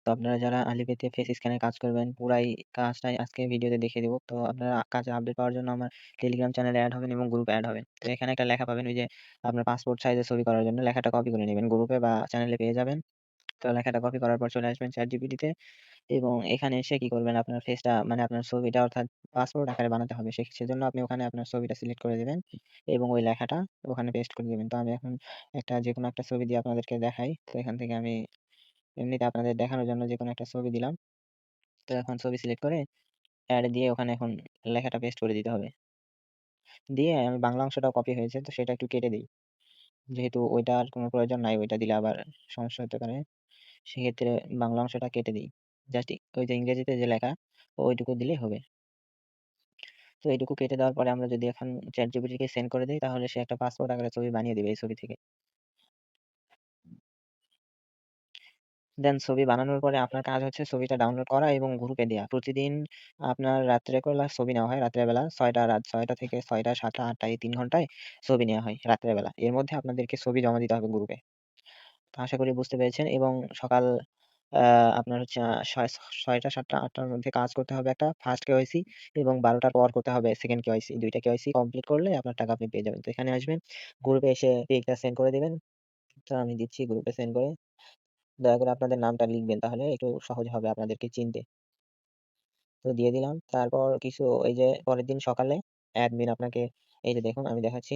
তো আপনারা যারা আলিপেতে ফেস স্ক্যানের কাজ করবেন, পুরাই কাজটাই আজকে ভিডিওতে দেখিয়ে দিব। তো আপনারা কাজের আপডেট পাওয়ার জন্য আমার টেলিগ্রাম চ্যানেলে এড হবেন এবং গ্রুপে এড হবেন। তো এখানে একটা লেখা পাবেন ওই যে আপনার পাসপোর্ট সাইজের ছবি করার জন্য লেখাটা কপি করে নিবেন। গ্রুপে বা চ্যানেলে পেয়ে যাবেন। তো লেখাটা কপি করার পর চলে আসবেন ChatGPT-তে এবং এখানে এসে কি করবেন আপনার ফেসটা মানে আপনার ছবিটা অর্থাৎ পাসপোর্ট আকারে বানাতে হবে। সেজন্য আপনি ওখানে আপনার ছবিটা সিলেক্ট করে দিবেন এবং ওই লেখাটা ওখানে পেস্ট করে দিবেন। তো আমি এখন যেকোনো একটা ছবি দিয়ে আপনাদেরকে দেখাই। তো এখান থেকে আমি এমনিতে আপনাদের দেখানোর জন্য যেকোনো একটা ছবি দিলাম। তো এখন ছবি সিলেক্ট করে এড দিয়ে ওখানে এখন লেখাটা পেস্ট করে দিতে হবে। দিয়ে আমি বাংলা অংশটাও কপি হয়েছে তো সেটা একটু কেটে দেই। যেহেতু ওইটার কোনো প্রয়োজন নাই, ওইটা দিলে আবার সমস্যা হতে পারে। সেক্ষেত্রে বাংলা অংশটা কেটে দেই। জাস্ট ওই যে ইংরেজিতে যে লেখা ওইটুকু দিলেই হবে। তো এইটুকু কেটে দেওয়ার পরে আমরা যদি এখন ChatGPT কে সেন্ড করে দেই তাহলে সে একটা পাসপোর্ট আকারে ছবি বানিয়ে দিবে এই ছবি থেকে। দেন ছবি বানানোর পরে আপনার কাজ হচ্ছে ছবিটা ডাউনলোড করা এবং গ্রুপে দেয়া। প্রতিদিন আপনার রাত্রে বেলা ছবি নেওয়া হয়। রাত্রের বেলা ৬টা রাত ৬টা থেকে ৬টা ৭টা ৮টা এই ৩ ঘন্টায় ছবি নেওয়া হয় রাত্রের বেলা। এর মধ্যে আপনাদেরকে ছবি জমা দিতে হবে গ্রুপে। তো আশা করি বুঝতে পেরেছেন এবং সকাল আ আপনার হচ্ছে ৬টা ৭টা ৮টার মধ্যে কাজ করতে হবে একটা ফার্স্ট কেওয়াইসি এবং ১২টার পর করতে হবে সেকেন্ড কেওয়াইসি। ২ টা কেওয়াইসি কমপ্লিট করলে আপনার টাকা আপনি পেয়ে যাবেন। তো এখানে আসবেন, গ্রুপে এসে পিকটা সেন্ড করে দিবেন। তো আমি দিচ্ছি গ্রুপে সেন্ড করে। দয়া করে আপনাদের নামটা লিখবেন তাহলে একটু সহজ হবে আপনাদেরকে চিনতে। তো দিয়ে দিলাম। তারপর কিছু এই যে পরের দিন সকালে অ্যাডমিন আপনাকে এই যে দেখুন আমি দেখাচ্ছি।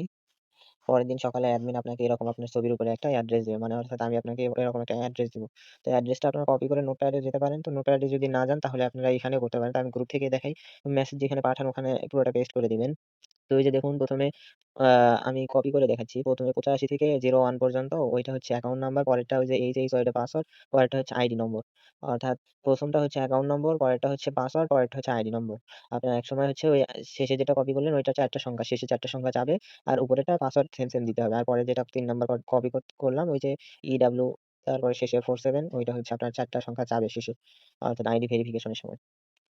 পরের দিন সকালে অ্যাডমিন আপনাকে এরকম আপনার ছবির উপরে একটা অ্যাড্রেস দিবে। মানে অর্থাৎ আমি আপনাকে এরকম একটা অ্যাড্রেস দিব। তো অ্যাড্রেসটা আপনারা কপি করে নোটপ্যাডে যেতে পারেন। তো নোটপ্যাডে যদি না যান তাহলে আপনারা এখানেও করতে পারেন। তো আমি গ্রুপ থেকে দেখাই। মেসেজ যেখানে পাঠান ওখানে পুরোটা পেস্ট করে দিবেন। তো ওই যে দেখুন ১ম এ আ আমি কপি করে দেখাচ্ছি। ১ম এ ৮৫ থেকে 01 পর্যন্ত ওইটা হচ্ছে অ্যাকাউন্ট নাম্বার, পরেরটা ওই যে এইচ ওইটা পাসওয়ার্ড, পরেরটা হচ্ছে আইডি নম্বর। অর্থাৎ ১ম টা হচ্ছে অ্যাকাউন্ট নম্বর, পরেরটা হচ্ছে পাসওয়ার্ড, পরেরটা হচ্ছে আইডি নম্বর। আপনার একসময় হচ্ছে ওই শেষে যেটা কপি করলেন ওইটা ৪ টা সংখ্যা, শেষে ৪ টা সংখ্যা যাবে আর উপরেরটা পাসওয়ার্ড সেম দিতে হবে। আর পরে যেটা ৩ নাম্বার কপি করলাম ওই যে ইডব্লিউ তারপরে শেষে 47 ওইটা হচ্ছে আপনার ৪ টা সংখ্যা যাবে শেষে। অর্থাৎ আইডি ভেরিফিকেশন এর সময়।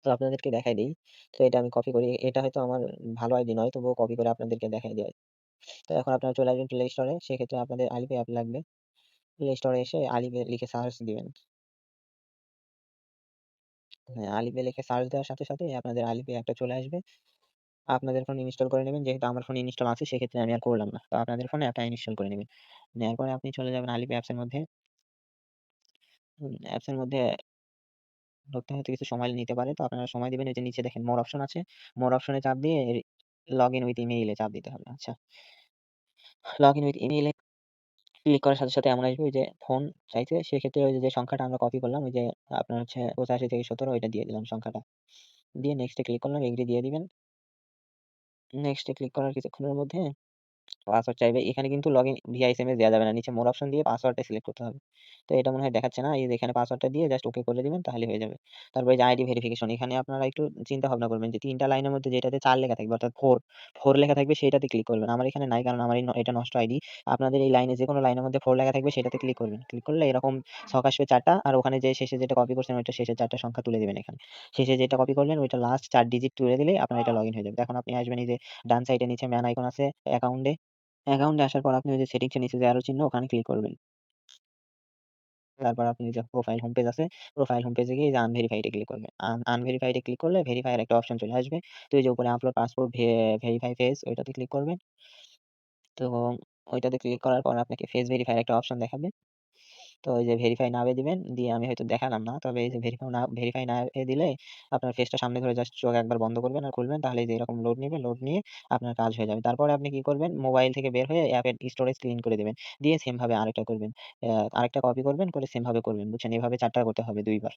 তো আপনাদেরকে দেখাই দেই। তো এটা আমি কপি করি। এটা হয়তো আমার ভালো আইডি নয়, তবুও কপি করে আপনাদেরকে দেখাই দেই। তো এখন আপনারা চলে আসবেন প্লে স্টোরে। সেক্ষেত্রে আপনাদের আলিপে অ্যাপ লাগবে। প্লে স্টোরে এসে আলিপে লিখে সার্চ দিবেন। হ্যাঁ, আলিপে লিখে সার্চ দেওয়ার সাথে সাথেই আপনাদের আলিপে অ্যাপটা চলে আসবে। আপনাদের ফোনে ইনস্টল করে নেবেন। যেহেতু আমার ফোনে ইনস্টল আছে সেক্ষেত্রে আমি আর করলাম না। তো আপনাদের ফোনে অ্যাপটা ইনস্টল করে নিবেন। নেওয়ার পরে আপনি চলে যাবেন আলিপে অ্যাপস এর মধ্যে। অ্যাপস এর মধ্যে ঢুকতে হয়তো কিছু সময় নিতে পারে। তো আপনারা সময় দিবেন। এই যে নিচে দেখেন মোর অপশন আছে। মোর অপশনে চাপ দিয়ে লগইন উইথ ইমেইল এ চাপ দিতে হবে। আচ্ছা। Login with email A click করার সাথে সাথে এমন আসবে ওই যে ফোন চাইছে সেক্ষেত্রে ওই যে সংখ্যাটা আমরা কপি করলাম ওই যে আপনার হচ্ছে ৮৫ থেকে ১৭ ওইটা দিয়ে দিলাম সংখ্যাটা। দিয়ে নেক্সট এ ক্লিক করলাম, এগ্রি দিয়ে দিবেন। নেক্সট এ ক্লিক করার কিছুক্ষণের মধ্যে পাসওয়ার্ড চাইবে। এখানে কিন্তু লগইন ভিয়া এসএমএস দেয়া যাবে না। নিচে মোর অপশন দিয়ে পাসওয়ার্ডটা সিলেক্ট করতে হবে। তো এটা মনে হয় দেখাচ্ছে না। এই যে এখানে পাসওয়ার্ডটা দিয়ে জাস্ট ওকে করে দিবেন তাহলেই হয়ে যাবে। তারপরে এই যে আইডি ভেরিফিকেশন এখানে আপনারা একটু চিন্তা ভাবনা করবেন যে ৩ টা লাইনের মধ্যে যেটাতে ৪ লেখা থাকবে অর্থাৎ ৪ লেখা থাকবে সেটাতে ক্লিক করবেন। আমার এখানে নাই কারণ আমার এটা নষ্ট আইডি। আপনাদের এই লাইনে যেকোনো লাইনের মধ্যে ৪ লেখা থাকবে সেটাতে ক্লিক করবেন। ক্লিক করলে এরকম ছক আসবে ৪ টা আর ওখানে যে শেষে যেটা কপি করছেন ওইটা শেষের ৪ টা সংখ্যা তুলে দিবেন এখানে। শেষে যেটা কপি করলেন ওইটা লাস্ট ৪ ডিজিট তুলে দিলেই আপনার এটা লগইন হয়ে যাবে। এখন আপনি আসবেন এই যে ডান সাইডে নিচে ম্যান আইকন আছে অ্যাকাউন্টে। অ্যাকাউন্টে আসার পর আপনি ওই যে সেটিংস এর নিচে যে অ্যারো চিহ্ন ওখানে ক্লিক করবেন। তারপর আপনি যে প্রোফাইল হোম পেজ আছে, প্রোফাইল হোম পেজে গিয়ে এই যে আনভেরিফাইড এ ক্লিক করবেন। আনভেরিফাইড এ ক্লিক করলে ভেরিফাই এর একটা অপশন চলে আসবে। তো এই যে উপরে আপলোড পাসপোর্ট ভেরিফাই ফেস ওইটাতে ক্লিক করবেন। তো ওইটাতে ক্লিক করার পর আপনাকে ফেস ভেরিফাই এর একটা অপশন দেখাবে। তো ওই যে ভেরিফাই নাও এ দিবেন। দিয়ে আমি হয়তো দেখালাম না। তবে এই যে ভেরিফাই নাও এ দিলে আপনার ফেসটা সামনে ধরে জাস্ট চোখ একবার বন্ধ করবেন আর খুলবেন। তাহলে এই যে এরকম লোড নিবে। লোড নিয়ে আপনার কাজ হয়ে যাবে। তারপরে আপনি কি করবেন? মোবাইল থেকে বের হয়ে অ্যাপের স্টোরেজ ক্লিন করে দিবেন। দিয়ে সেম ভাবে আরেকটা করবেন। আরেকটা কপি করবেন, করে সেম ভাবে করবেন। বুঝছেন? এভাবে ৪ টা করতে হবে ২ বার।